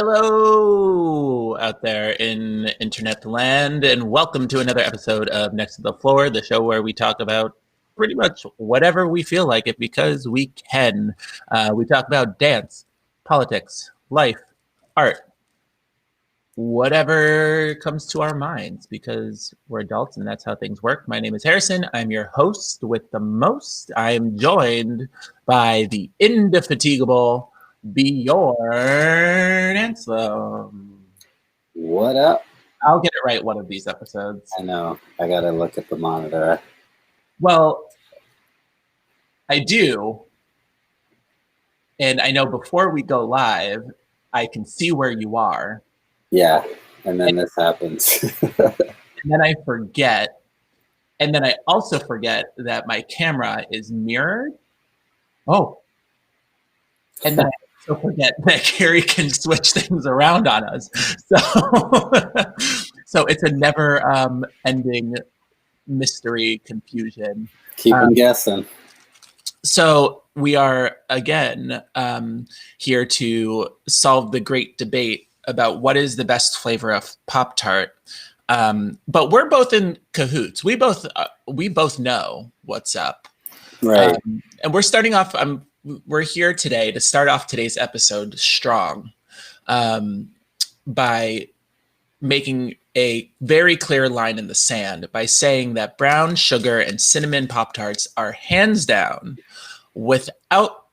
Hello out there in internet land, and welcome to another episode of Next to the Floor, the show where we talk about pretty much whatever we feel like it because we can. We talk about dance, politics, life, art, whatever comes to our minds because we're adults and that's how things work. My name is Harrison. I'm your host with the most. I am joined by the indefatigable Bjorn Anselm. What up? I'll get it right one of these episodes. I know. I gotta look at the monitor. Well, I do. And I know before we go live, I can see where you are. Yeah, and then this happens. And then I forget. And then I also forget that my camera is mirrored. Oh. And then I also forget that Carrie can switch things around on us. So it's a never ending mystery confusion. Keep them guessing. So we are again here to solve the great debate about what is the best flavor of Pop-tart. But we're both in cahoots. We both know what's up. Right. And we're starting off. We're here today to start off today's episode strong by making a very clear line in the sand by saying that brown sugar and cinnamon Pop-tarts are hands down, without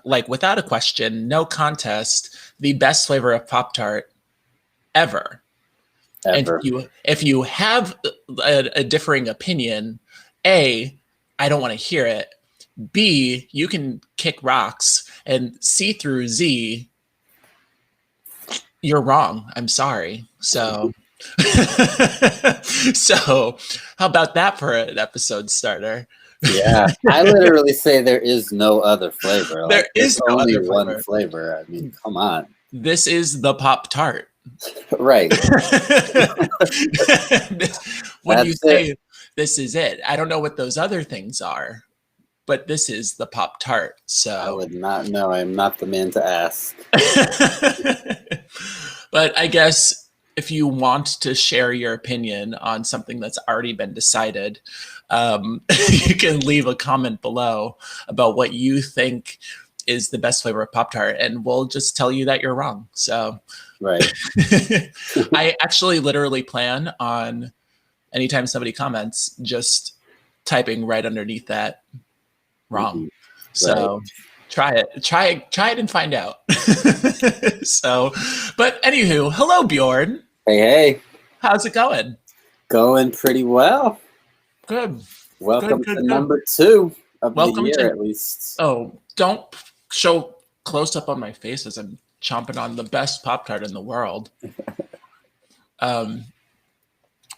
a question, no contest, the best flavor of Pop-tart ever. And if you have a differing opinion, A, I don't want to hear it. B, you can kick rocks. And C through Z, you're wrong. I'm sorry. So how about that for an episode starter? Yeah, I literally say there is no other flavor. There is no only other one flavor. I mean, come on. This is the Pop-tart. Right. When you say this is it, I don't know what those other things are, but this is the Pop-tart. So I would not know. I'm not the man to ask. But I guess if you want to share your opinion on something that's already been decided, you can leave a comment below about what you think is the best flavor of Pop-tart, and we'll just tell you that you're wrong. So, right. I actually literally plan on anytime somebody comments, just typing right underneath that wrong. Right. So try it and find out. So, but anywho, hello Bjorn. Hey. How's it going? Going pretty well. Good. Welcome to number 2 of the year, at least. Oh, don't show close up on my face as I'm chomping on the best Pop-tart in the world.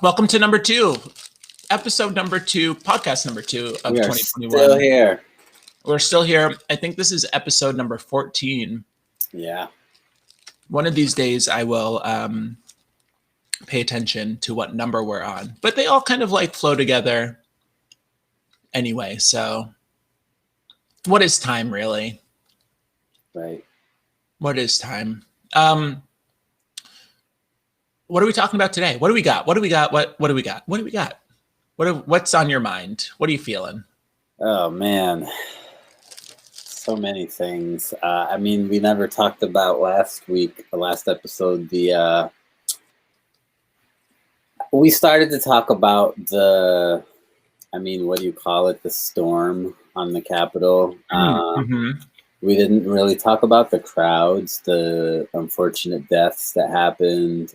Welcome to number 2, episode number 2, podcast number 2 of 2021. Still here. We're still here. I think this is episode number 14. Yeah. One of these days I will pay attention to what number we're on, but they all kind of like flow together anyway. So what is time really? Right. What is time? What are we talking about today? What do we got? What do we got? What do we got? What do we got? What's on your mind? What are you feeling? Oh man. So many things. I mean, we never talked about the last episode, we started to talk about what do you call it? The storm on the Capitol. We didn't really talk about the crowds, the unfortunate deaths that happened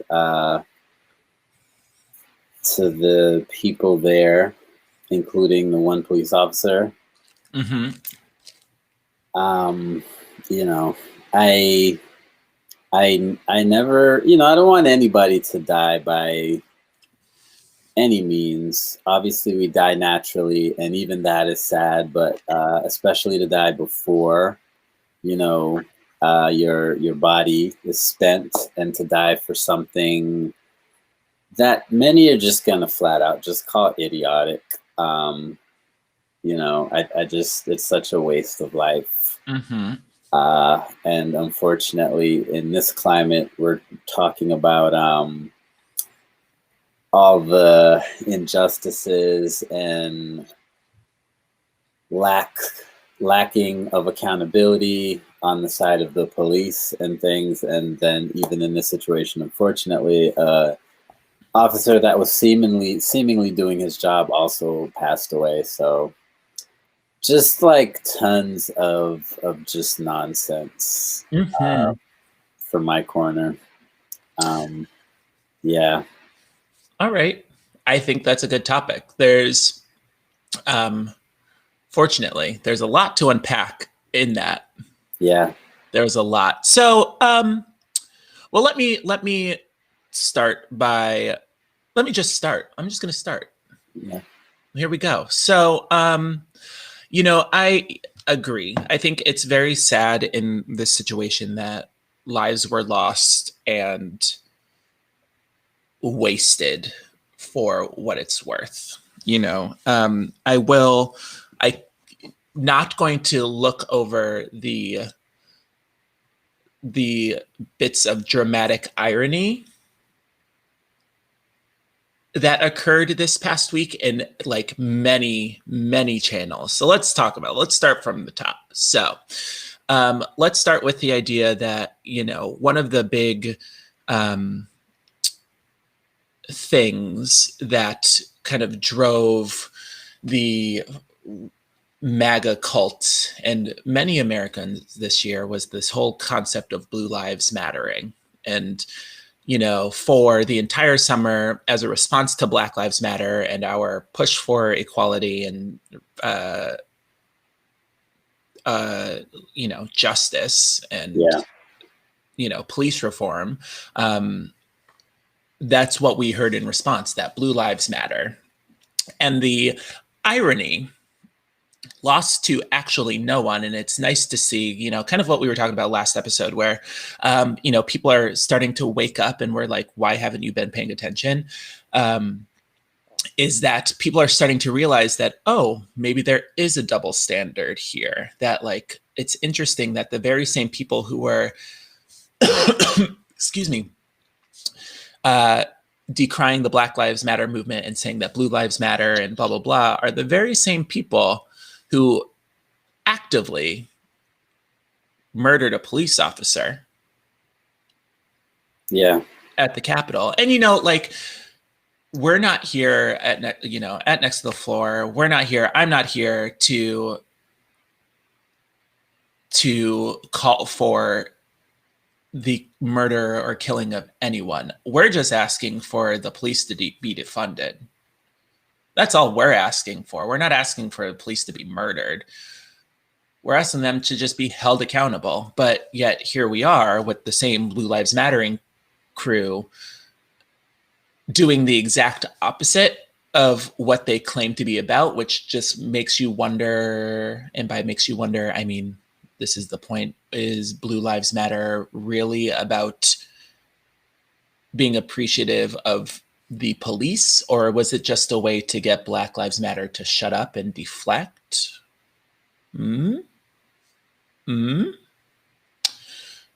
to the people there, including the one police officer. I never, I don't want anybody to die by any means. Obviously we die naturally, and even that is sad, but especially to die before, your body is spent, and to die for something that many are just gonna flat out just call it idiotic. It's such a waste of life. And unfortunately, in this climate, we're talking about all the injustices and lacking of accountability on the side of the police and things. And then even in this situation, unfortunately, officer that was seemingly doing his job also passed away. So just like tons of just nonsense from my corner. Yeah. All right. I think that's a good topic. There's, fortunately, there's a lot to unpack in that. Yeah. There's a lot. So, well, let me start by, let me just start. I'm just going to start. Yeah. Here we go. So, you know, I agree. I think it's very sad in this situation that lives were lost and wasted for what it's worth. You know, I not going to look over the bits of dramatic irony that occurred this past week in like many channels. So let's talk about it. Let's start from the top. So let's start with the idea that, you know, one of the big things that kind of drove the MAGA cult and many Americans this year was this whole concept of Blue Lives Mattering. And, you know, for the entire summer, as a response to Black Lives Matter and our push for equality and, you know, justice and, you know, police reform, that's what we heard in response, that Blue Lives Matter. And the irony lost to actually no one. And it's nice to see, you know, kind of what we were talking about last episode where, you know, people are starting to wake up and we're like, why haven't you been paying attention? Is that people are starting to realize that, oh, maybe there is a double standard here, that like, it's interesting that the very same people who were, excuse me, decrying the Black Lives Matter movement and saying that Blue Lives Matter and blah, blah, blah, are the very same people who actively murdered a police officer. Yeah. At the Capitol. And, you know, like, we're not here at, you know, at Next to the Floor. We're not here. I'm not here to call for the murder or killing of anyone. We're just asking for the police to be defunded. That's all we're asking for. We're not asking for the police to be murdered. We're asking them to just be held accountable. But yet here we are with the same Blue Lives Mattering crew doing the exact opposite of what they claim to be about, which just makes you wonder, and by makes you wonder, I mean, this is the point, is Blue Lives Matter really about being appreciative of the police, or was it just a way to get Black Lives Matter to shut up and deflect?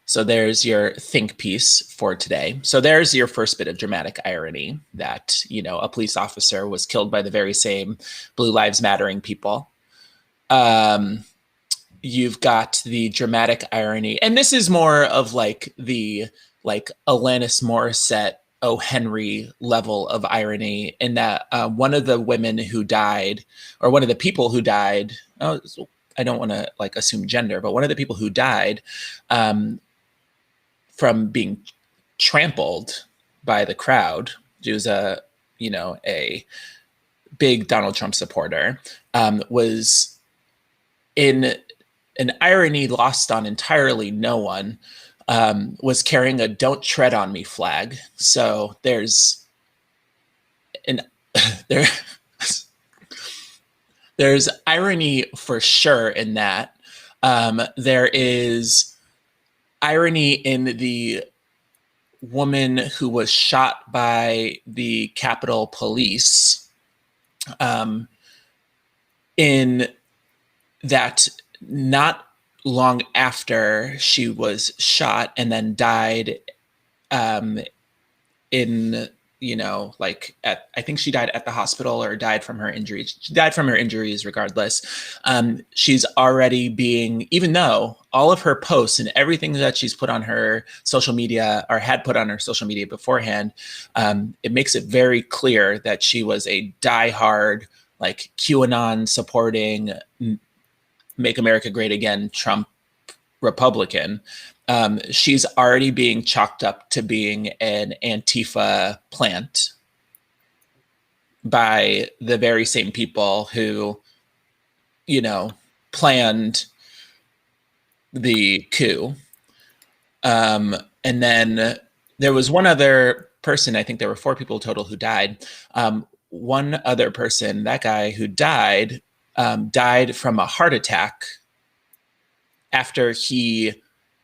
So there's your think piece for today. So there's your first bit of dramatic irony that, you know, a police officer was killed by the very same Blue Lives Mattering people. You've got the dramatic irony, and this is more of like the like Alanis Morissette, O. Henry level of irony, in that one of the women who died, or one of the people who died, I don't want to like assume gender, but one of the people who died from being trampled by the crowd, she was a, you know, a big Donald Trump supporter, was in an irony lost on entirely no one, was carrying a "Don't Tread on Me" flag. So there's there's irony for sure in that. There is irony in the woman who was shot by the Capitol Police, in that not long after she was shot and then died um, in, you know, like I think she died at the hospital or died from her injuries. She died from her injuries regardless. She's already being, even though all of her posts and everything that she's put on her social media or had put on her social media beforehand, it makes it very clear that she was a diehard, like QAnon supporting, Make America Great Again Trump Republican. She's already being chalked up to being an Antifa plant by the very same people who, you know, planned the coup. And then there was one other person, I think there were 4 people total who died. One other person, that guy who died, died from a heart attack after he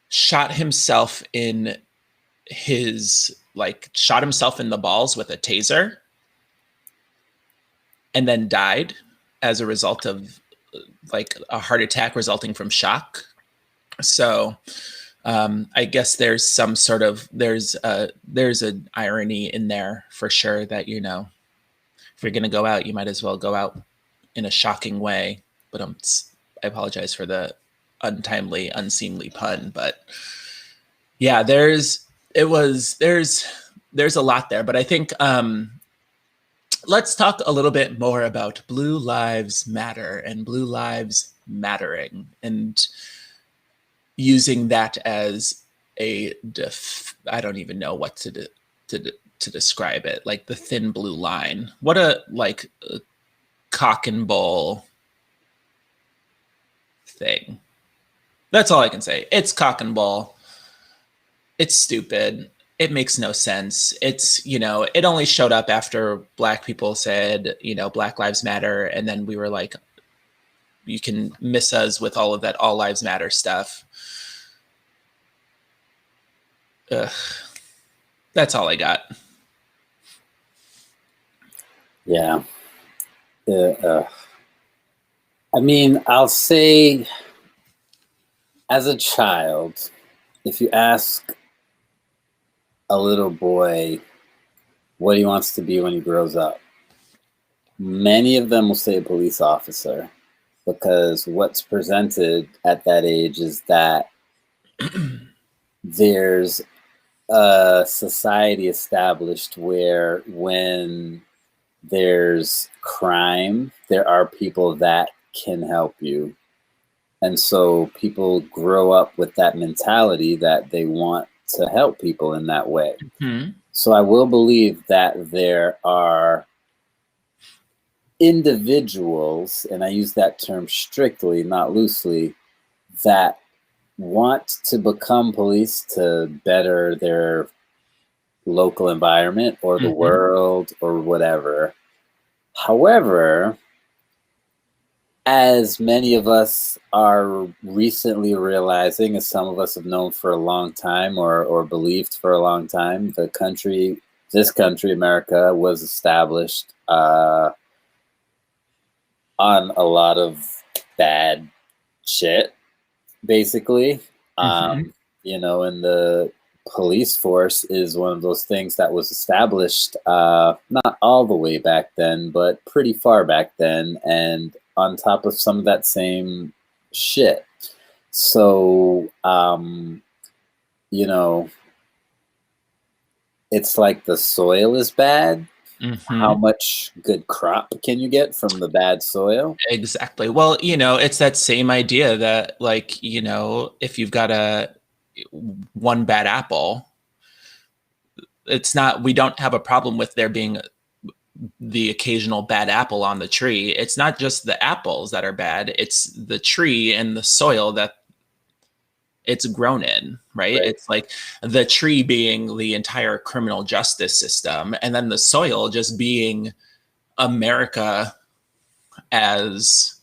shot himself in shot himself in the balls with a taser and then died as a result of like a heart attack resulting from shock. So I guess there's some sort of there's an irony in there for sure that, you know, if you're gonna go out, you might as well go out in a shocking way. But I apologize for the untimely, unseemly pun, but yeah, there's a lot there. But I think let's talk a little bit more about Blue Lives Matter and Blue Lives Mattering and using that as I don't even know what to describe it, like the thin blue line. What a cock and bull thing. That's all I can say. It's cock and bull. It's stupid. It makes no sense. It's, you know, it only showed up after Black people said, you know, Black Lives Matter. And then we were like, you can miss us with all of that All Lives Matter stuff. Ugh. That's all I got. Yeah. I mean, I'll say, as a child, if you ask a little boy what he wants to be when he grows up, many of them will say a police officer, because what's presented at that age is that there's a society established where when there's crime, there are people that can help you. And so people grow up with that mentality that they want to help people in that way. Mm-hmm. So I will believe that there are individuals, and I use that term strictly, not loosely, that want to become police to better their local environment or the world or whatever. However, as many of us are recently realizing, as some of us have known for a long time or believed for a long time, this country, America, was established on a lot of bad shit, basically. You know, and the police force is one of those things that was established not all the way back then, but pretty far back then, and on top of some of that same shit. So, you know, it's like the soil is bad. How much good crop can you get from the bad soil? Exactly. Well, you know, it's that same idea that, like, you know, if you've got one bad apple, we don't have a problem with there being the occasional bad apple on the tree. It's not just the apples that are bad, it's the tree and the soil that it's grown in, right? It's like the tree being the entire criminal justice system, and then the soil just being America as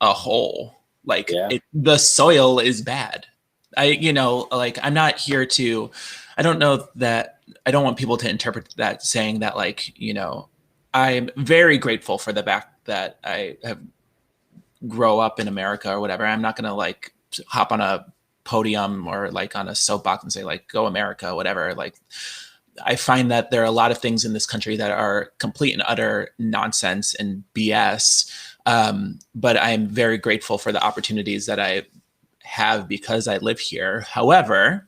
a whole. Like the soil is bad. I'm not here to, I don't know that, I don't want people to interpret that saying that, like, you know, I'm very grateful for the fact that I have grow up in America or whatever. I'm not going to like hop on a podium or like on a soapbox and say like, go America, whatever. Like, I find that there are a lot of things in this country that are complete and utter nonsense and BS. But I'm very grateful for the opportunities that I have because I live here. However,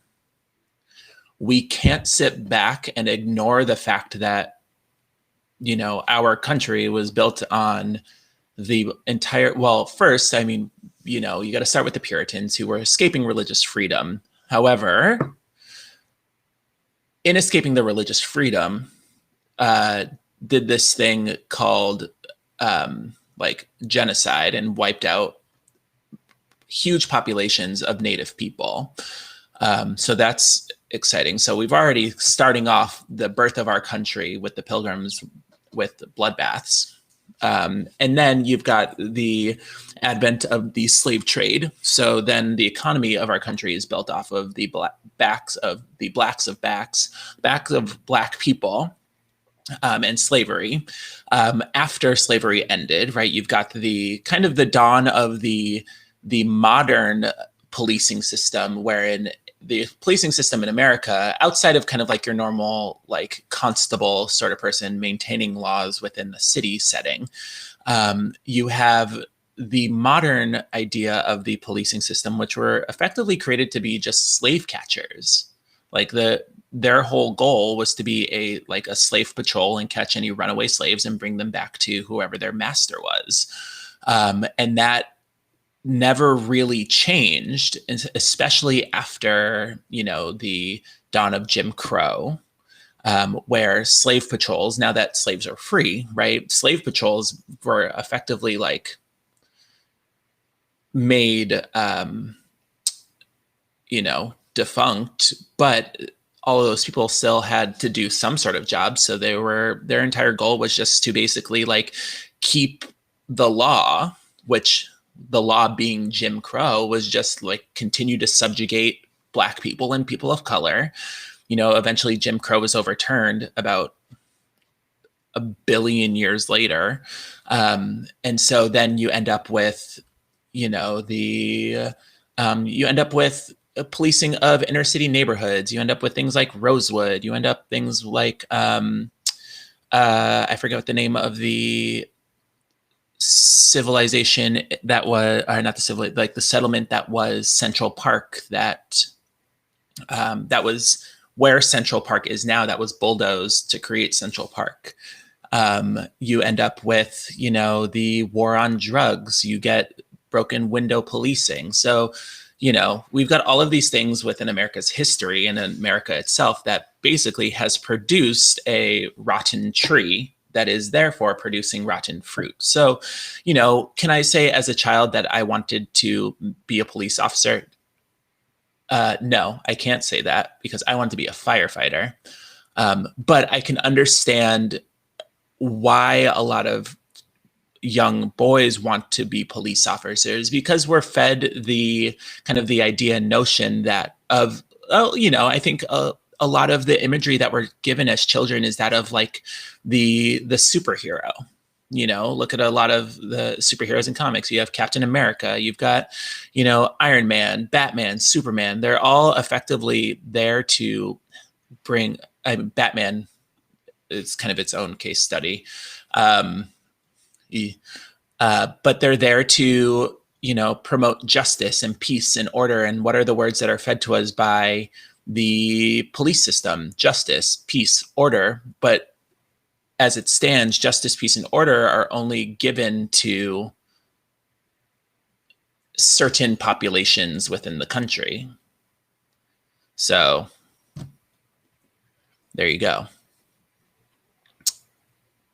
we can't sit back and ignore the fact that, you know, our country was built on the entire, well, first, I mean, you know, you got to start with the Puritans who were escaping religious freedom. However, in escaping the religious freedom, did this thing called like genocide and wiped out huge populations of native people. So that's exciting. So we've already starting off the birth of our country with the Pilgrims with bloodbaths. And then you've got the advent of the slave trade. So then the economy of our country is built off of the backs of black people, and slavery. After slavery ended, right, you've got the kind of the dawn of the modern policing system, wherein the policing system in America, outside of kind of like your normal like constable sort of person maintaining laws within the city setting, you have the modern idea of the policing system, which were effectively created to be just slave catchers. Like their whole goal was to be a slave patrol and catch any runaway slaves and bring them back to whoever their master was. And that never really changed, especially after, you know, the dawn of Jim Crow, where slave patrols, now that slaves are free, right, slave patrols were effectively like made, you know, defunct, but all of those people still had to do some sort of job. So their entire goal was just to basically like keep the law, which the law being Jim Crow was just like continue to subjugate Black people and people of color. You know, eventually Jim Crow was overturned about a billion years later. And so then you end up with, you know, you end up with policing of inner city neighborhoods. You end up with things like Rosewood. You end up things like, I forget what the name of the civilization that was, or not the civil, like the settlement that was Central Park, that that was where Central Park is now, that was bulldozed to create Central Park. You end up with, you know, the war on drugs. You get broken window policing. So, you know, we've got all of these things within America's history and America itself that basically has produced a rotten tree that is therefore producing rotten fruit. So, you know, can I say as a child that I wanted to be a police officer? No, I can't say that because I wanted to be a firefighter. But I can understand why a lot of young boys want to be police officers, because we're fed the kind of the idea and notion that of, oh, you know, I think a lot of the imagery that we're given as children is that of like the superhero. You know, look at a lot of the superheroes in comics. You have Captain America, you've got, you know, Iron Man, Batman, Superman. They're all effectively there to bring, Batman is kind of its own case study. But they're there to, you know, promote justice and peace and order. And what are the words that are fed to us by the police system? Justice, peace, order. But as it stands, justice, peace, and order are only given to certain populations within the country. So there you go.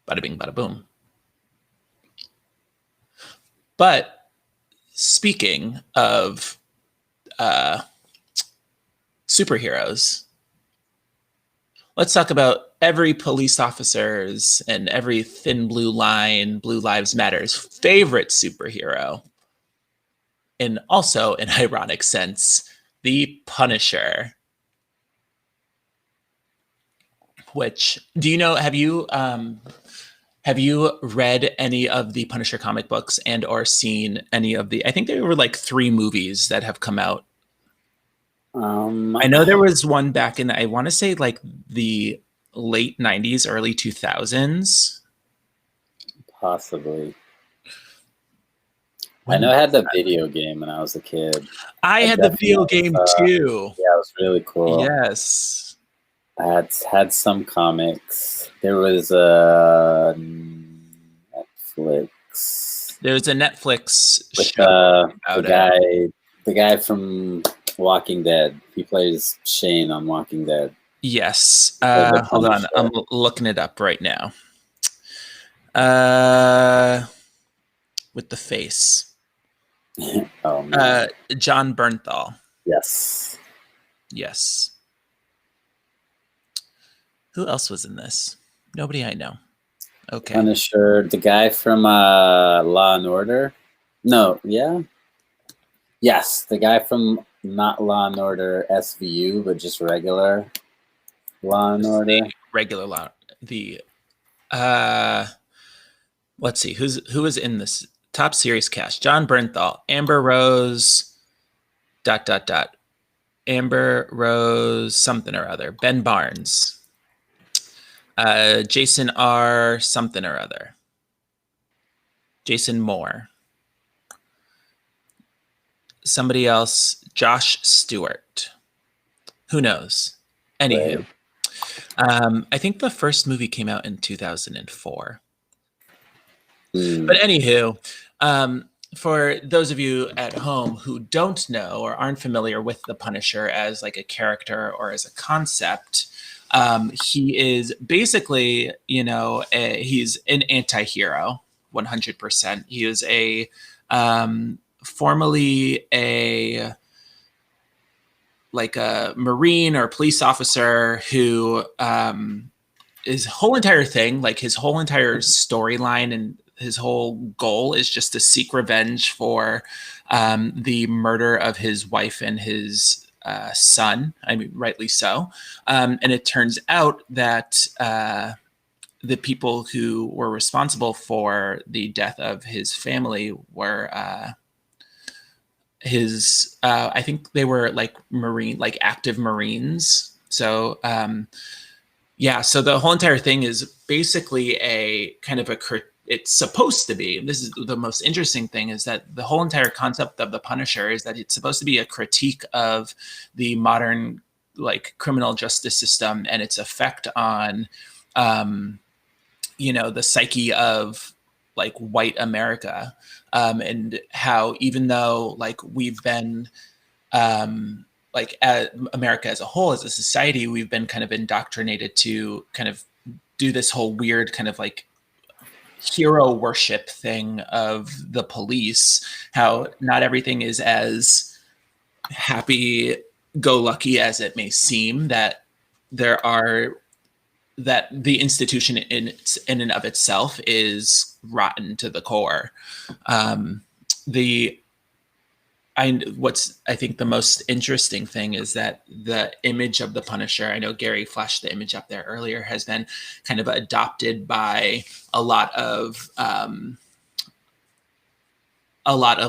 Bada bing, bada boom. But speaking of superheroes, let's talk about every police officer's and every thin blue line, Blue Lives Matter's favorite superhero. And also, in ironic sense, the Punisher. Which, do you know, have you Have you read any of the Punisher comic books and or seen any of the? I think there were like 3 movies that have come out. Um, I know there was one back in, I want to say like the late 90s, early 2000s. Possibly. I When know I had was the that? video game when I was a kid. I I had the video definitely, game too. yeah, it was really cool. Yes. I had some comics. There was a Netflix There's a Netflix with show the about it. guy from Walking Dead. He plays Shane on Walking Dead. Yes. He plays the Hold on. I'm Punisher. looking it up right now. Uh, with the face. Oh man, John Bernthal. yes. Yes. Who else was in this? Nobody I know. Okay. Punisher, the guy from Law and Order. No, yeah, yes, the guy from not Law and Order SVU, but just regular Law and Order. Regular law. The uh let's see who is in this top series cast. John Bernthal, Amber Rose, dot dot dot. Amber Rose something or other. Ben Barnes. Jason R something or other. Jason Moore. Somebody else, Josh Stewart. Who knows? Anywho. Right. I think the first movie came out in 2004. Hmm. But anywho, for those of you at home who don't know or aren't familiar with the Punisher as like a character or as a concept, he is basically, he's an anti-hero, 100%. He is a formerly a like a Marine or police officer who his whole entire thing, like his whole entire storyline and his whole goal is just to seek revenge for the murder of his wife and his son. I mean, rightly so. And it turns out that the people who were responsible for the death of his family were I think they were like active Marines. So yeah, so the whole entire thing is basically a kind of it's supposed to be, and this is the most interesting thing, is that the whole entire concept of the Punisher is that it's supposed to be a critique of the modern like criminal justice system and its effect on the psyche of like white America, and how even though like we've been like America as a whole, as a society, we've been kind of indoctrinated to kind of do this whole weird kind of like hero worship thing of the police, how not everything is as happy go lucky as it may seem, that the institution in and of itself is rotten to the core. What's I think the most interesting thing is that the image of the Punisher, I know Gary flashed the image up there earlier, has been kind of adopted by a lot of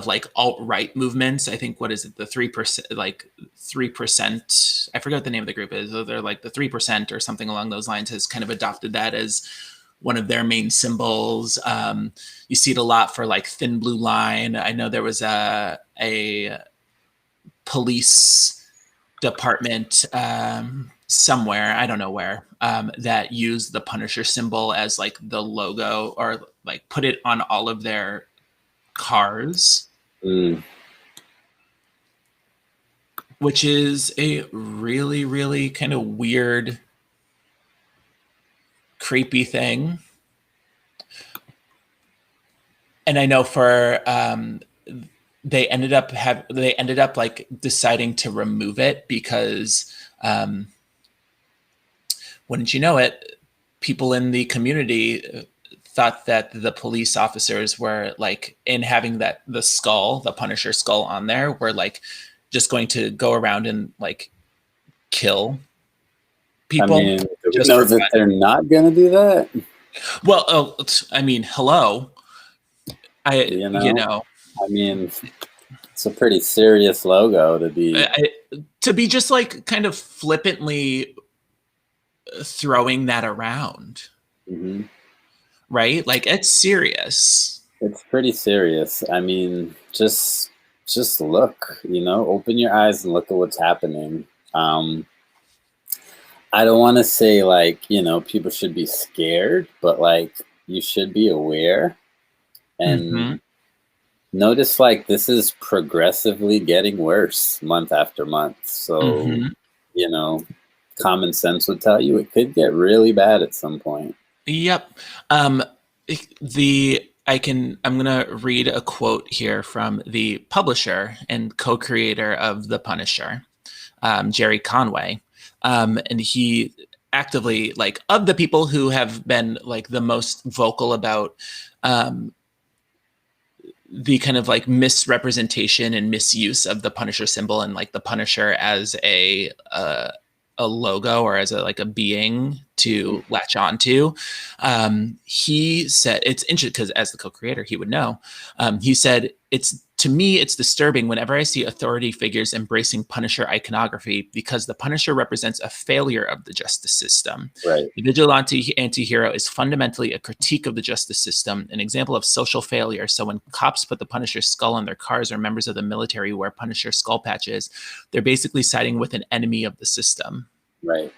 like alt-right movements. I think, what is it, the 3%, like 3%, I forget what the name of the group is. They're like the 3% or something along those lines, has kind of adopted that as one of their main symbols. You see it a lot for like Thin Blue Line. I know there was a police department somewhere, I don't know where, that used the Punisher symbol as like the logo, or like put it on all of their cars, which is a really, really kind of weird, creepy thing. And I know for they ended up like deciding to remove it because wouldn't you know it, people in the community thought that the police officers were like, in having the Punisher skull on there, were like just going to go around and like kill people. I mean, do we know that they're not going to do that? Well, I mean, hello. You You know, know, I mean, it's a pretty serious logo to be. I, to be just like kind of flippantly throwing that around, Mhm. right? Like it's serious. It's pretty serious. I mean, just look, open your eyes and look at what's happening. I don't want to say like, people should be scared, but like you should be aware and Hmm. notice like this is progressively getting worse month after month. So, Hmm. you know, common sense would tell you it could get really bad at some point. Yep. Um, I'm gonna read a quote here from the publisher and co-creator of The Punisher, Jerry Conway, and he actively like of the people who have been like the most vocal about um, the kind of like misrepresentation and misuse of the Punisher symbol and like the Punisher as a logo or as a like a being to latch onto. He said it's interesting because as the co-creator, he would know. He said it's to me it's disturbing whenever I see authority figures embracing Punisher iconography because the Punisher represents a failure of the justice system. Right. The vigilante anti-hero is fundamentally a critique of the justice system, an example of social failure. So when cops put the Punisher's skull on their cars or members of the military wear Punisher skull patches, they're basically siding with an enemy of the system. Right.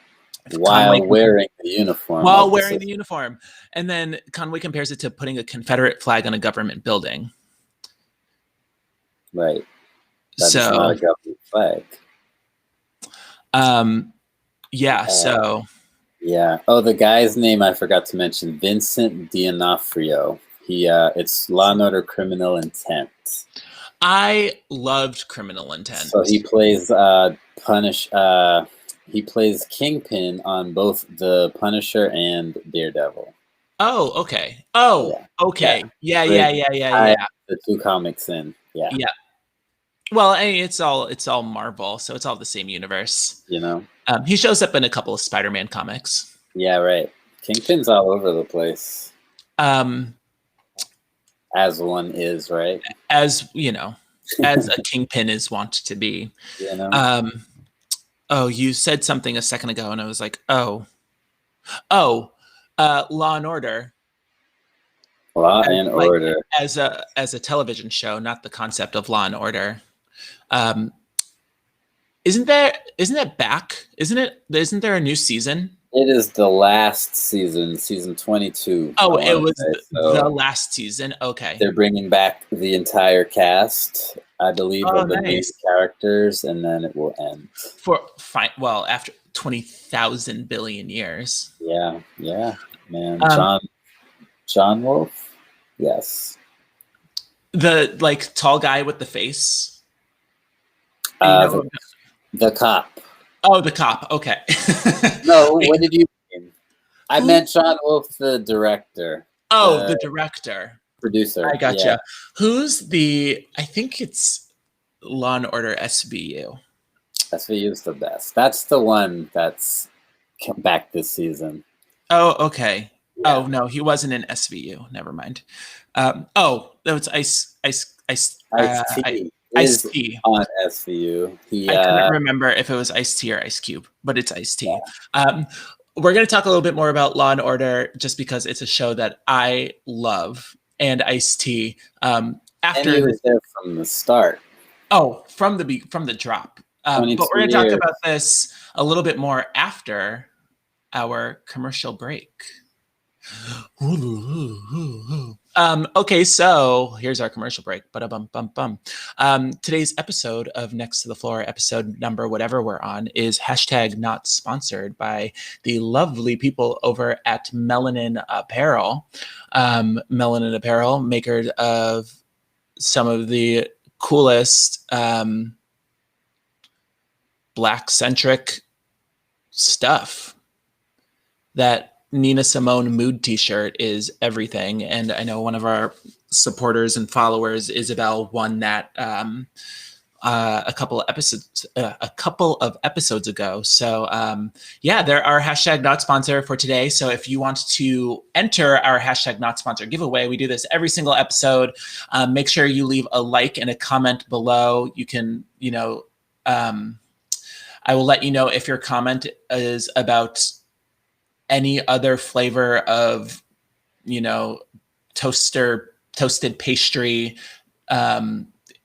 Conway While wearing the uniform while of the wearing the system. uniform. And then Conway compares it to putting a Confederate flag on a government building. Right. That is not So a government flag. um yeah, Uh, so yeah. Oh, the guy's name I forgot to mention, Vincent D'Onofrio. It's Law and Order Criminal Intent. I loved Criminal Intent. So he plays he plays Kingpin on both the Punisher and Daredevil. Oh, okay. Oh, Yeah. Yeah. okay. Yeah, yeah, Great. yeah, yeah, Tie yeah. the two comics in. Yeah. Yeah. Well, I mean, it's all Marvel, so it's all the same universe. You know? He shows up in a couple of Spider-Man comics. Yeah, right. Kingpin's all over the place. Um, As one is, right? as you know, as a kingpin is wont to be. You know? Um, oh, you said something a second ago, and I was like, oh, Law and Order, Law as, and like Order. as a television show, not the concept of Law and Order. Um, isn't that back? Isn't there a new season? It is the last season, season 22, I Oh, it want to was say. the So last season. Okay. they're bringing back the entire cast, I believe, Oh, of the main nice. characters, and then it will end. For fine. Well, after 20,000 billion years. Yeah, yeah, man. Um, John Wolf? Yes. the like tall guy with the face. You Uh, know. the, the cop. Oh, the cop. Okay. No, Wait, what did you mean? I who? meant John Wolf, the director, Oh, the the director. I producer. Yeah, gotcha. Who's the? I think it's Law and Order SVU. SVU is the best. That's the one that's come back this season. Oh, okay. Yeah. Oh no, he wasn't in SVU. Never mind. Oh, that was Ice T Ice is T. on SVU. He I couldn't remember if it was Ice T or Ice Cube, but it's Ice T. We're going to talk a little bit more about Law and Order just because it's a show that I love and Ice T. and he was there from the start. From the drop. But 22 we're going to talk years. about this a little bit more after our commercial break. Okay, so here's our commercial break. Today's episode of Next to the Floor, episode number whatever we're on, is hashtag not sponsored by the lovely people over at Melanin Apparel. Melanin Apparel, maker of some of the coolest Black-centric stuff. That Nina Simone mood t-shirt is everything. And I know one of our supporters and followers, Isabel, won that a couple of episodes ago. So yeah, they're our hashtag not sponsor for today. So if you want to enter our hashtag not sponsor giveaway, we do this every single episode. Make sure you leave a like and a comment below. You can, I will let you know if your comment is about any other flavor of, toasted pastry.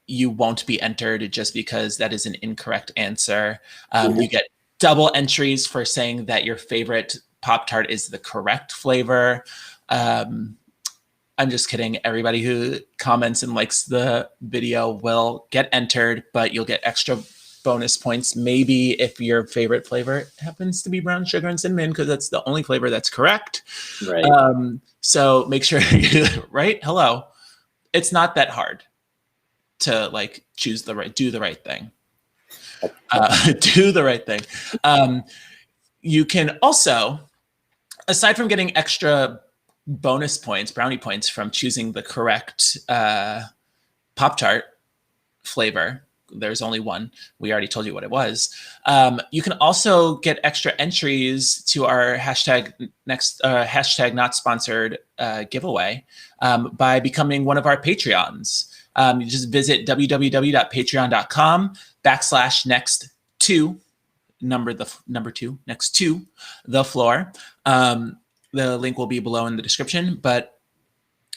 You won't be entered just because that is an incorrect answer. You get double entries for saying that your favorite Pop-Tart is the correct flavor. I'm just kidding. Everybody who comments and likes the video will get entered, but you'll get extra bonus points maybe if your favorite flavor happens to be brown sugar and cinnamon, because that's the only flavor that's correct. Right. So make sure you, right? Hello. It's not that hard to do the right thing. Do the right thing. You can also, aside from getting extra bonus points, brownie points from choosing the correct Pop-Tart flavor, there's only one. We already told you what it was. You can also get extra entries to our hashtag not sponsored giveaway by becoming one of our Patreons. You just visit www.patreon.com/next to the floor. The link will be below in the description, but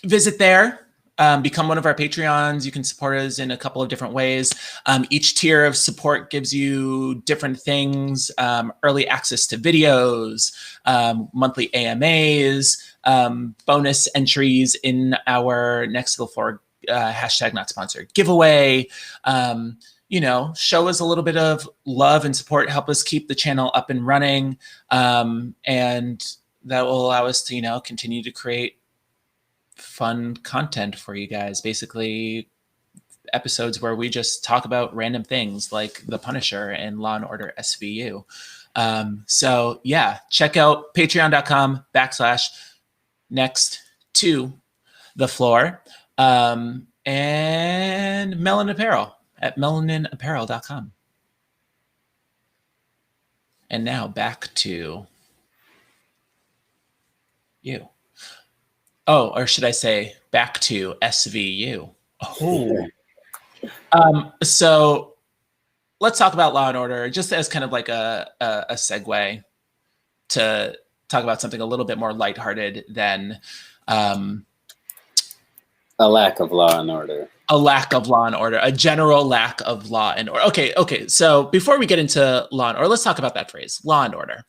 visit there. Become one of our Patreons. You can support us in a couple of different ways. Each tier of support gives you different things: early access to videos, monthly AMAs, bonus entries in our Next to the Floor hashtag not sponsored giveaway. Show us a little bit of love and support. Help us keep the channel up and running, and that will allow us to continue to create fun content for you guys. Basically, episodes where we just talk about random things like The Punisher and Law and Order SVU. So yeah, check out patreon.com/next to the floor, and Melanin Apparel at melaninapparel.com. And now back to you. Oh, or should I say back to SVU? Oh. So let's talk about Law and Order, just as kind of like a segue to talk about something a little bit more lighthearted than a lack of law and order. A lack of law and order, a general lack of law and order. Okay. So before we get into law and order, let's talk about that phrase, law and order,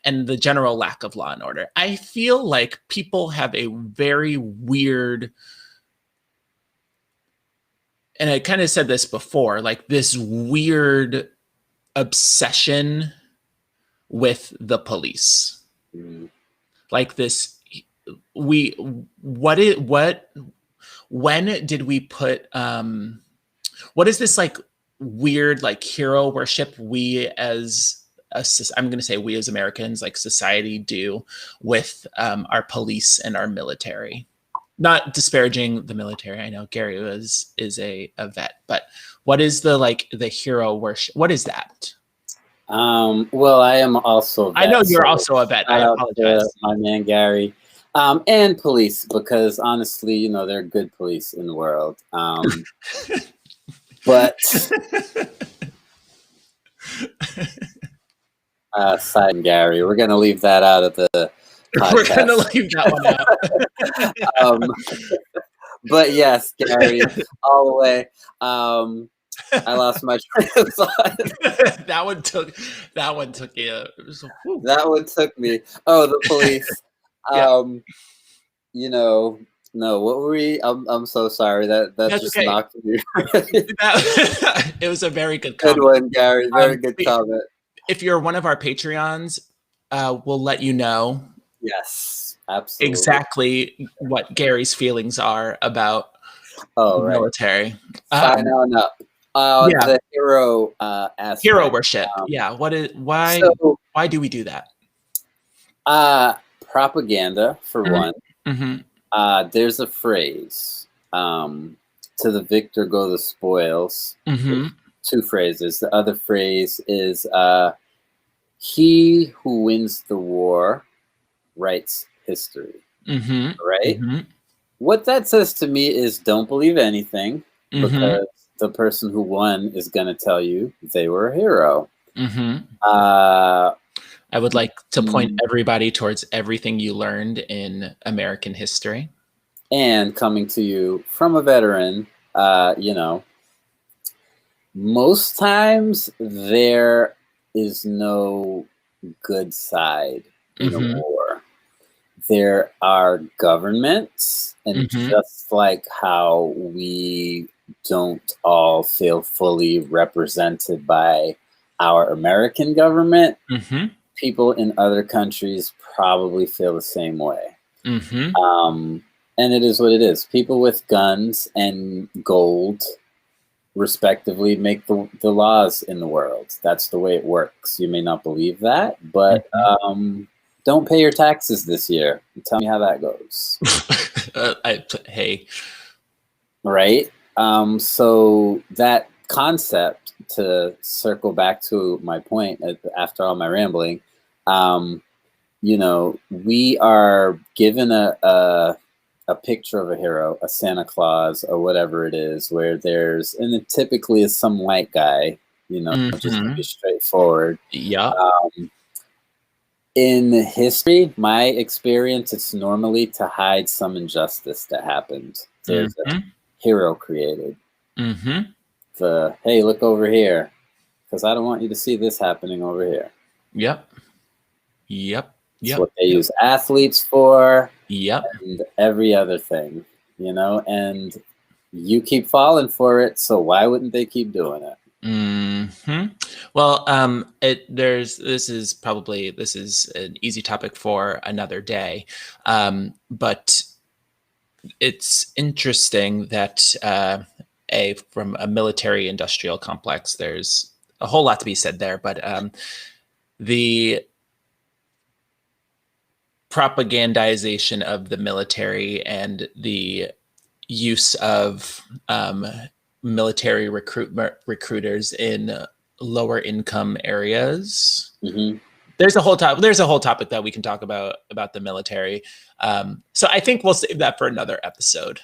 and the general lack of law and order. I feel like people have a very weird, and I kind of said this before, like this weird obsession with the police. Like this, when did we put, what is this like weird like hero worship we as I'm going to say we as Americans, like society, do with our police and our military? Not disparaging the military. I know Gary is a vet, but what is the hero worship? What is that? Well, I am also a vet. I know you're also a vet. I apologize. My man Gary. And police, because honestly, they're good police in the world. But side Gary, we're gonna leave that out of the podcast. We're gonna leave that one out. But yes, Gary, all the way. I lost my train of thought. That one took you. That one took me. Oh, the police. Yeah. No, what were we? I'm so sorry. That's just okay. Knocked me. It was a very good comment. Good one, Gary. Very good comment. If you're one of our Patreons, we'll let you know. Yes, absolutely. Exactly what Gary's feelings are about the military. Sign on up. The hero aspect. Hero worship. Why do we do that? Propaganda, for one. Mm-hmm. There's a phrase, to the victor go the spoils. Mm-hmm. two phrases. The other phrase is he who wins the war writes history. Mm-hmm. Right? Mm-hmm. What that says to me is don't believe anything, Mm-hmm. because the person who won is going to tell you they were a hero. Mm-hmm. Uh, I would like to point mm, everybody towards everything you learned in American history. and coming to you from a veteran, you know, most times there is no good side in a Mm-hmm. war. There are governments, and Mm-hmm. just like how we don't all feel fully represented by our American government, Mm-hmm. people in other countries probably feel the same way. Mm-hmm. Um, and it is what it is. People with guns and gold, respectively, make the laws in the world. That's the way it works. You may not believe that, but Mm-hmm. don't pay your taxes this year. Tell me how that goes. Hey. Right? So that concept, to circle back to my point after all my rambling, um, you know, we are given a picture of a hero, a Santa Claus or whatever it is, where there's, and it typically is some white guy, you know, just to Mm-hmm. be straightforward. Yep. Um, in history, my experience, it's normally to hide some injustice that happened. There's a Mm-hmm. hero created. Mm-hmm. The, hey, look over here, because I don't want you to see this happening over here. Yep. Yep. It's Yep. what they Yep. use athletes for, Yep. and every other thing, you know, and you keep falling for it, so why wouldn't they keep doing it? Hmm. Well, this is an easy topic for another day, but it's interesting that from a military industrial complex, there's a whole lot to be said there, but the propagandization of the military and the use of military recruiters in lower income areas. Mm-hmm. There's a whole topic that we can talk about the military. So I think we'll save that for another episode.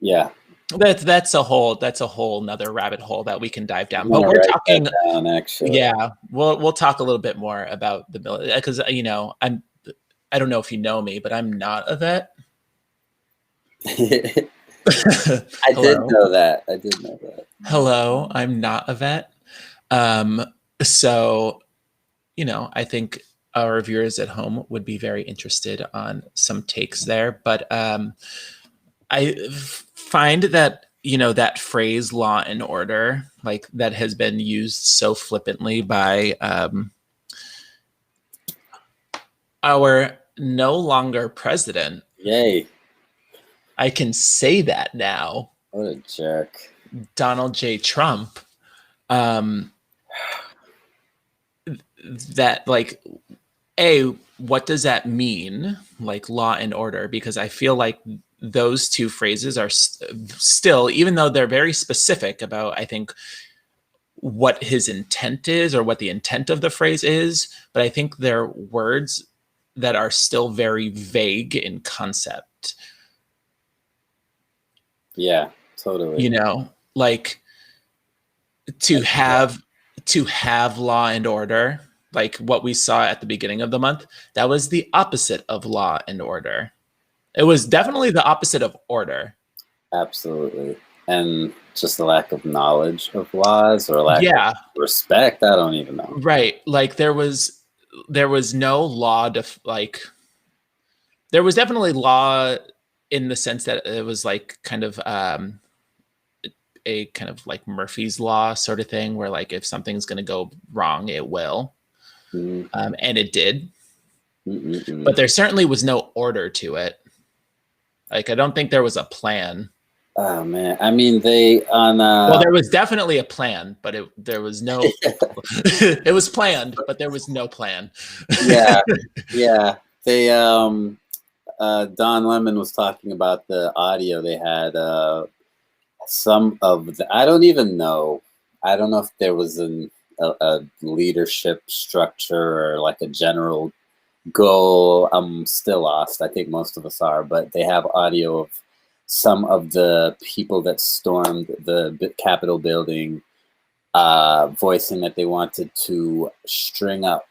Yeah, That's a whole another rabbit hole that we can dive I'm down. But gonna we're write that talking, down actually. yeah, we'll talk a little bit more about the military, because I don't know if you know me, but I'm not a vet. I did Hello. know that. I did know that. Hello, I'm not a vet. Um, so, I think our viewers at home would be very interested on some takes there. But I find that, that phrase law and order, like that has been used so flippantly by our no longer president. Yay. I can say that now, What a jerk. Donald J. Trump. Um, that like what does that mean, like law and order? Because I feel like those two phrases are still, even though they're very specific about, I think, what his intent is or what the intent of the phrase is, but I think they're words that are still very vague in concept. Yeah, totally. Like to have law and order, like what we saw at the beginning of the month, that was the opposite of law and order. It was definitely the opposite of order. Absolutely. And just a lack of knowledge of laws, or lack of Yeah, respect. I don't even know. right. Like there was no law to like. There was definitely law in the sense that it was like kind of a kind of like Murphy's law sort of thing, where like if something's going to go wrong, it will, Mm, and it did. mm-mm-mm. But there certainly was no order to it. Like I don't think there was a plan. Oh man, I mean they on Well, there was definitely a plan, but there was no. It was planned, but there was no plan. yeah, yeah. They Don Lemon was talking about the audio they had, some of the, I don't even know. I don't know if there was a leadership structure or like a general goal. I'm still lost. I think most of us are, but they have audio of some of the people that stormed the Capitol building, voicing that they wanted to string up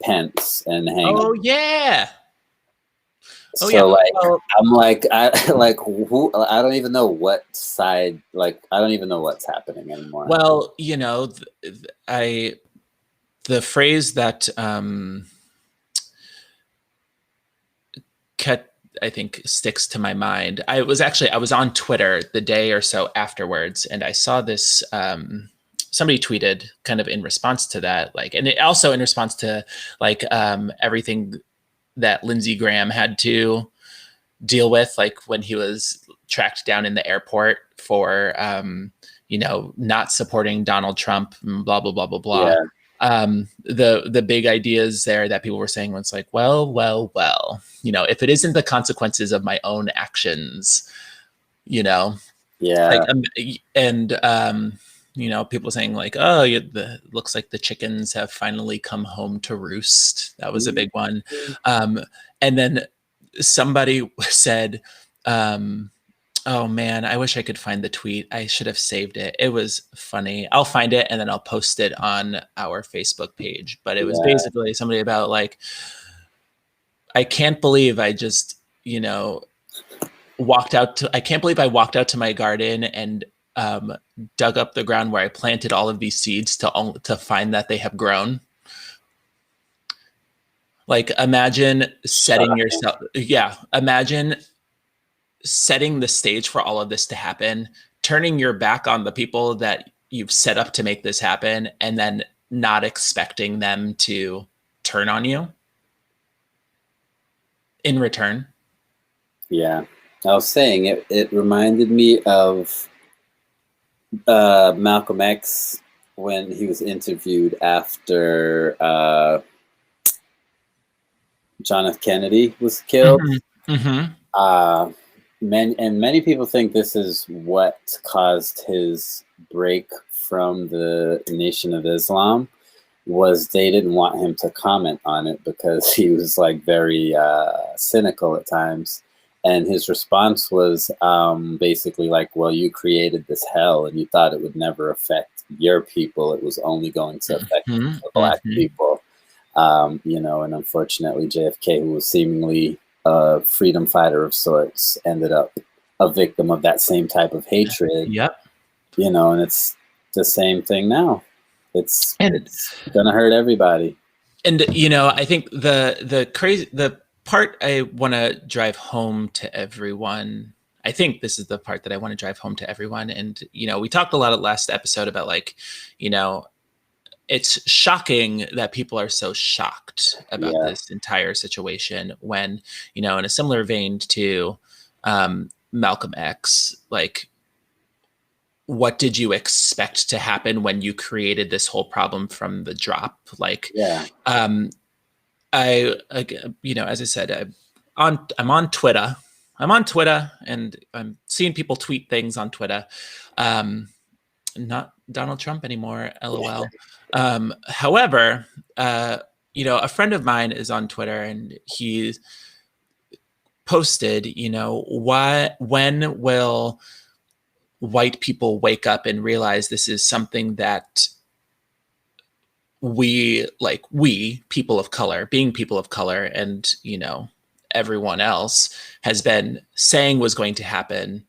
Pence and hang Oh him. yeah. Oh yeah. So like Well, I'm like I like who I don't even know what side, like I don't even know what's happening anymore. well, I the phrase that cut I think sticks to my mind. I was on Twitter the day or so afterwards, and I saw this. Somebody tweeted kind of in response to that, like, and it also in response to like everything that Lindsey Graham had to deal with, like when he was tracked down in the airport for not supporting Donald Trump, and blah blah blah blah blah. Yeah, The big ideas there that people were saying was like, well, if it isn't the consequences of my own actions, you know, like yeah. and people saying like, oh, looks like the chickens have finally come home to roost. That was a big one. And then somebody said, oh man, I wish I could find the tweet. I should have saved it. It was funny. I'll find it and then I'll post it on our Facebook page. But it was Yeah. basically somebody about like, I can't believe I just, I can't believe I walked out to my garden and dug up the ground where I planted all of these seeds to find that they have grown. Like imagine setting yourself, imagine setting the stage for all of this to happen, turning your back on the people that you've set up to make this happen, and then not expecting them to turn on you in return. Yeah. I was saying it reminded me of Malcolm X when he was interviewed after John F. Kennedy was killed. Mm-hmm. Mm-hmm. Many people think this is what caused his break from the Nation of Islam, was they didn't want him to comment on it because he was like very cynical at times. And his response was basically like, well, you created this hell and you thought it would never affect your people. It was only going to affect Mm-hmm. the black Mm-hmm. people. And unfortunately, JFK, who was seemingly a freedom fighter of sorts, ended up a victim of that same type of hatred. Yep. And it's the same thing now. It's And gonna hurt everybody. And I think the part I want to drive home to everyone. I think this is the part that I want to drive home to everyone. And we talked a lot at last episode about like, it's shocking that people are so shocked about this entire situation when, in a similar vein to Malcolm X, like, what did you expect to happen when you created this whole problem from the drop? Like, as I said, I'm on Twitter. I'm on Twitter and I'm seeing people tweet things on Twitter. Not Donald Trump anymore, LOL. However, a friend of mine is on Twitter and he posted, when will white people wake up and realize this is something that we people of color, being people of color, and everyone else has been saying was going to happen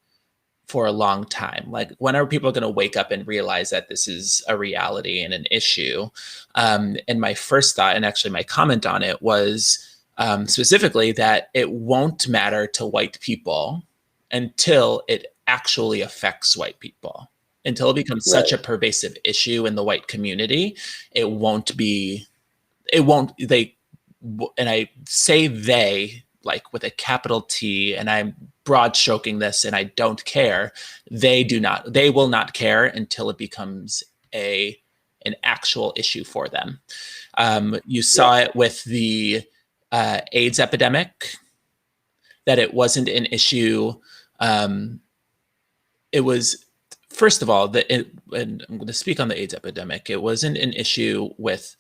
for a long time. Like, when are people going to wake up and realize that this is a reality and an issue? And my first thought, and actually my comment on it, was specifically that it won't matter to white people until it actually affects white people. Until it becomes such a pervasive issue in the white community, they, and I say they like with a capital T, and I'm broad stroking this and I don't care. They will not care until it becomes an actual issue for them. You saw it with the AIDS epidemic, that it wasn't an issue. It was first of all, and I'm going to speak on the AIDS epidemic. It wasn't an issue with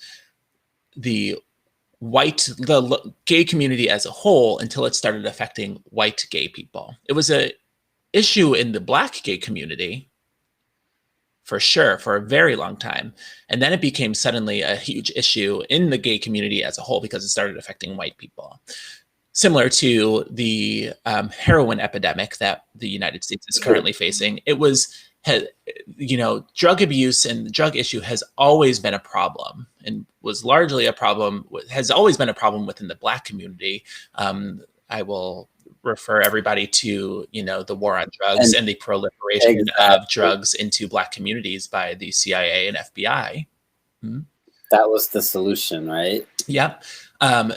the gay community as a whole until it started affecting white gay people. It was a issue in the Black gay community, for sure, for a very long time. And then it became suddenly a huge issue in the gay community as a whole because it started affecting white people. Similar to the heroin epidemic that the United States is currently facing, drug abuse and the drug issue has always been a problem, and was largely a problem, has always been a problem within the Black community. I will refer everybody to, the war on drugs and the proliferation of drugs into Black communities by the CIA and FBI. That was the solution, right? Yep.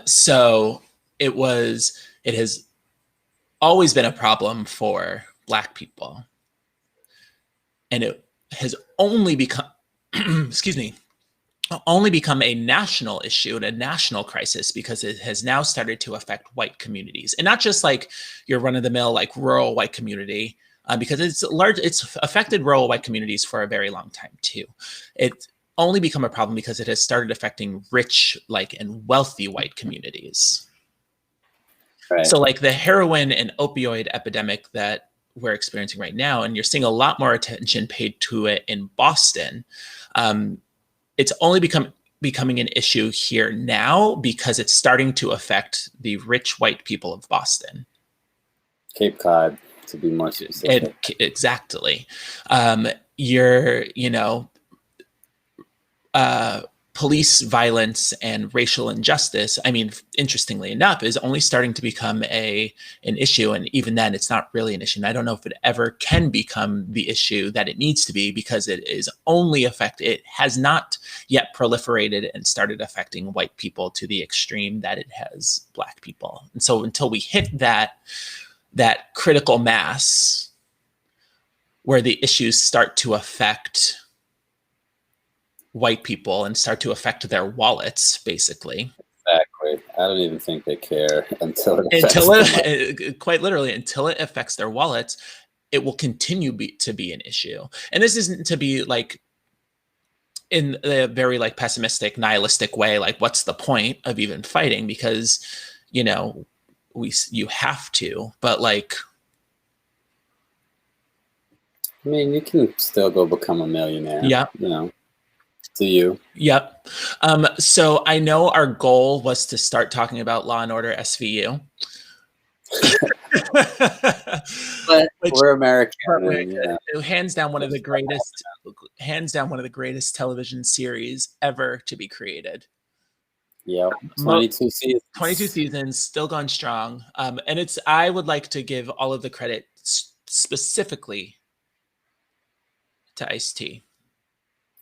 So it has always been a problem for Black people. And it has only become, only become a national issue and a national crisis because it has now started to affect white communities, and not just like your run-of-the-mill, like rural white community, because it's affected rural white communities for a very long time too. It's only become a problem because it has started affecting rich, and wealthy white communities. Right. So like the heroin and opioid epidemic that we're experiencing right now, and you're seeing a lot more attention paid to it in Boston. It's only becoming an issue here now because it's starting to affect the rich white people of Boston. Cape Cod, to be more specific. Exactly. Police violence and racial injustice, I mean, interestingly enough, is only starting to become an issue. And even then, it's not really an issue. And I don't know if it ever can become the issue that it needs to be, because it has not yet proliferated and started affecting white people to the extreme that it has Black people. And so until we hit that critical mass where the issues start to affect white people and start to affect their wallets, basically. Exactly. I don't even think they care until quite literally, until it affects their wallets, it will continue to be an issue. And this isn't to be like in a very pessimistic, nihilistic way, like what's the point of even fighting? Because, you have to, but I mean, you can still go become a millionaire. Yeah. To you. Yep. So I know our goal was to start talking about Law and Order SVU. But we're American. Hands down one of the greatest television series ever to be created. Yeah, 22 seasons. 22 seasons, still going strong. And I would like to give all of the credit specifically to Ice-T.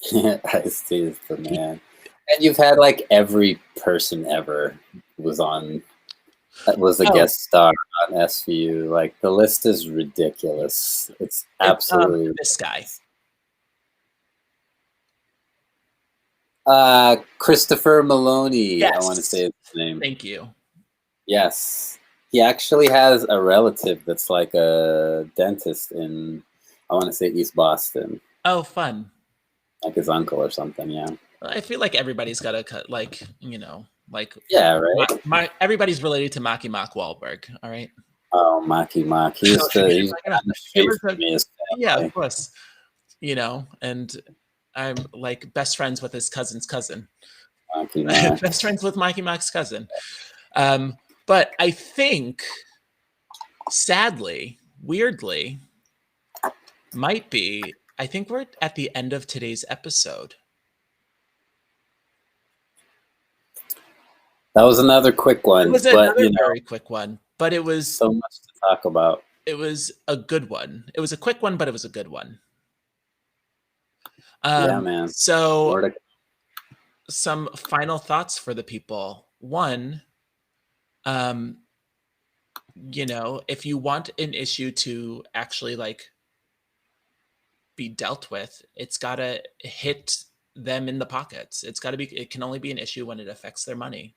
Ice-T is the man. And you've had every person ever was a guest star on SVU. The list is ridiculous. It's absolutely this guy. Christopher Maloney. Yes. I want to say his name. Thank you. Yes. He actually has a relative that's a dentist in, I want to say, East Boston. Oh, fun. Like his uncle or something, yeah. I feel like everybody's got to cut, yeah, right. Everybody's related to Marky Mark Wahlberg, all right. Oh, Marky Mark, he's yeah, of course. And I'm best friends with his cousin's cousin. Marky Mark. Best friends with Marky Mark's cousin. But I think, sadly, weirdly, I think we're at the end of today's episode. That was another quick one. It was another very quick one, but it was so much to talk about. It was a good one. It was a quick one, but it was a good one. Yeah, man. So some final thoughts for the people. One, if you want an issue to actually be dealt with, it's got to hit them in the pockets. It can only be an issue when it affects their money.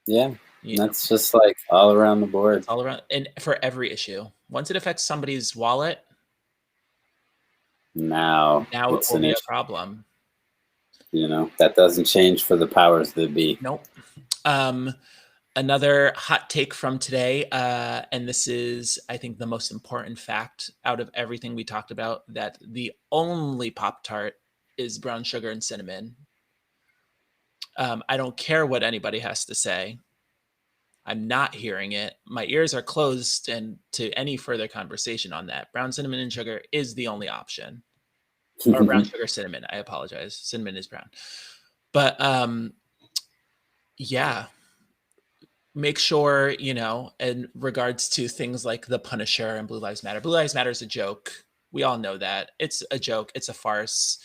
Yeah. That's just all around the board. All around, and for every issue. Once it affects somebody's wallet, Now Now it it's will an be a issue. problem. That doesn't change for the powers that be. Nope. Another hot take from today, and this is, I think, the most important fact out of everything we talked about, that the only Pop-Tart is brown sugar and cinnamon. I don't care what anybody has to say. I'm not hearing it. My ears are closed and to any further conversation on that. Brown cinnamon and sugar is the only option. Or brown sugar cinnamon. I apologize. Cinnamon is brown. But yeah, make sure, in regards to things like the Punisher and Blue Lives Matter. Blue Lives Matter is a joke. We all know that. It's a joke. It's a farce.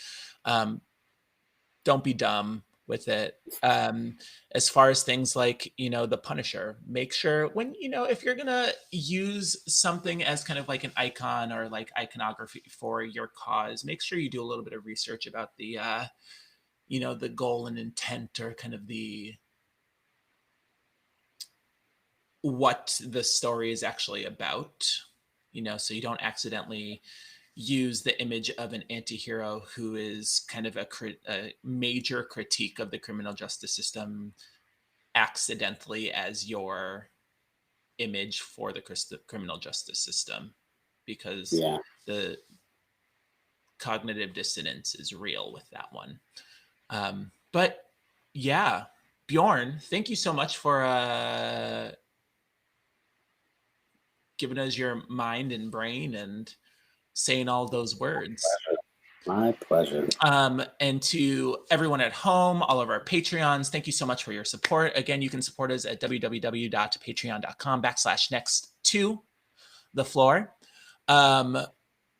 Don't be dumb with it. As far as things like, the Punisher, make sure when, if you're going to use something as kind of like an icon or like iconography for your cause, make sure you do a little bit of research about the, the goal and intent, or kind of what the story is actually about, so you don't accidentally use the image of an anti-hero who is kind of a major critique of the criminal justice system accidentally as your image for the criminal justice system, because Yeah. the cognitive dissonance is real with that one. But yeah, Bjorn, thank you so much for giving us your mind and brain and saying all those words. My pleasure. And to everyone at home, all of our Patreons, thank you so much for your support. Again, you can support us at www.patreon.com/next to the floor.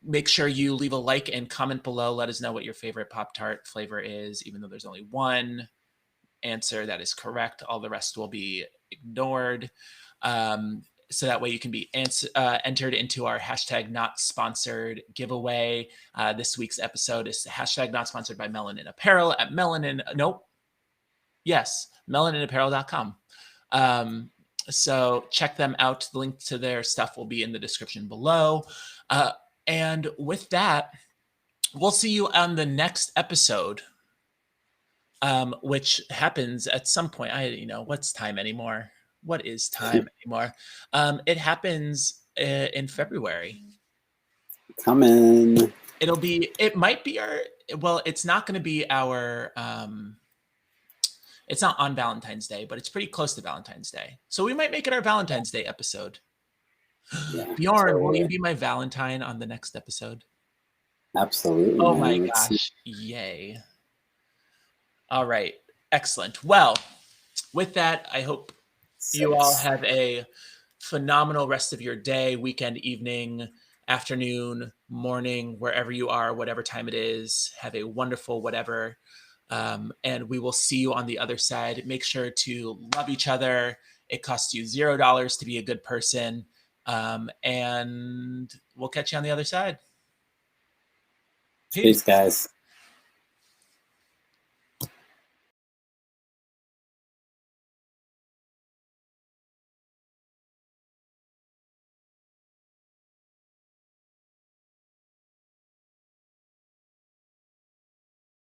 Make sure you leave a like and comment below. Let us know what your favorite Pop-Tart flavor is, even though there's only one answer that is correct. All the rest will be ignored. So that way you can be entered into our #NotSponsored giveaway. This week's episode is #NotSponsored by Melanin Apparel at melaninaparel.com. So check them out. The link to their stuff will be in the description below. And with that, we'll see you on the next episode, which happens at some point. What's time anymore? What is time anymore? It happens in February. Coming. It might be it's not going to be our, it's not on Valentine's Day, but it's pretty close to Valentine's Day. So we might make it our Valentine's Day episode. Yeah, Bjorn, will you be my Valentine on the next episode? Absolutely. Oh man. my gosh. Yay. All right. Excellent. Well, with that, I hope you all have a phenomenal rest of your day, weekend, evening, afternoon, morning, wherever you are, whatever time it is. Have a wonderful whatever. And we will see you on the other side. Make sure to love each other. It costs you $0 to be a good person. And we'll catch you on the other side. Peace, guys.